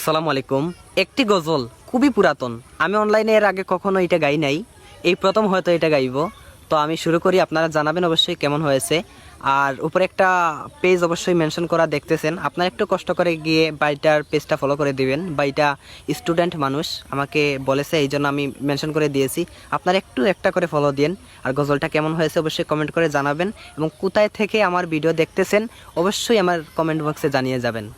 আসসালামু আলাইকুম। একটি গজল খুবই পুরাতন, আমি অনলাইনে এর আগে কখনো এটা গাই নাই, এই প্রথম হয়তো এটা গাইব। তো আমি শুরু করি, আপনারা জানাবেন অবশ্যই কেমন হয়েছে। আর উপরে একটা পেজ অবশ্যই মেনশন করা দেখতেছেন, আপনারা একটু কষ্ট করে গিয়ে বাইটার পেজটা ফলো করে দিবেন। বাইটা স্টুডেন্ট মানুষ আমাকে বলেছে, এই জন্য আমি মেনশন করে দিয়েছি। আপনারা একটু একটা করে ফলো দিন। আর গজলটা কেমন হয়েছে অবশ্যই কমেন্ট করে জানাবেন, এবং কোথায় থেকে আমার ভিডিও দেখতেছেন অবশ্যই আমার কমেন্ট বক্সে জানিয়ে যাবেন।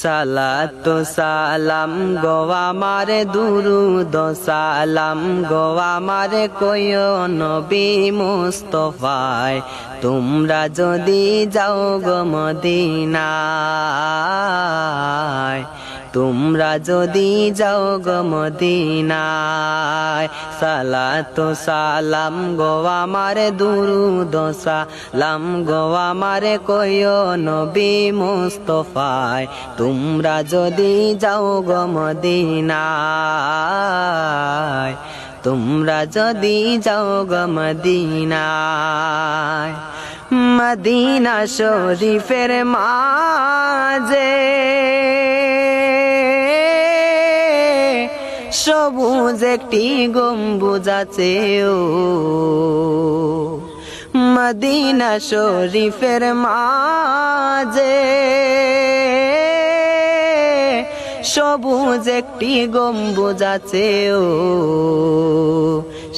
সালাতু সালাম গো আমারে দুরুদ সালাম গো আমারে কইও নবী মুস্তাফায়, তোমরা যদি যাও গো মদিনায়, তোমরা যদি যাও গো মদিনায়। সালাতু সালাম গো আমারে দুরুদ সালাম গো আমারে কইও নবী মুস্তাফায়, তোমরা যদি যাও গো মদিনায়, তোমরা যদি যাও গো মদিনায়। মদিনা শরীফের মাঝে সবুজ একটি গম্বুজ আছে, ও মদিনা শরীফের মাঝে সবুজ একটি গম্বুজ আছে, ও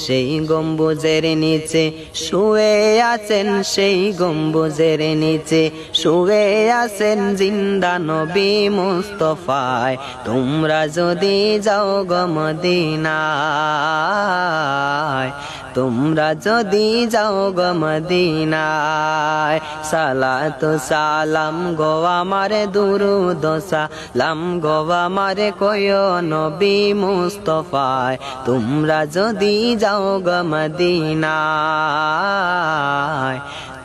সেই গম্বুজের নিচে শুয়ে আছেন, সেই গম্বুজের নিচে শুয়ে আছেন জিন্দা নবী মুস্তাফায়, তোমরা যদি যাও গো মদিনায়, তোমরা যদি যাও গো মদিনায়। সালাতু সালাম গো আমারে দুরুদ সালাম গো আমারে কইও নবী মুস্তাফায়, তোমরা যদি যাও গো মদিনায়,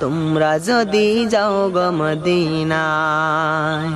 তোমরা যদি যাও গো মদিনায়।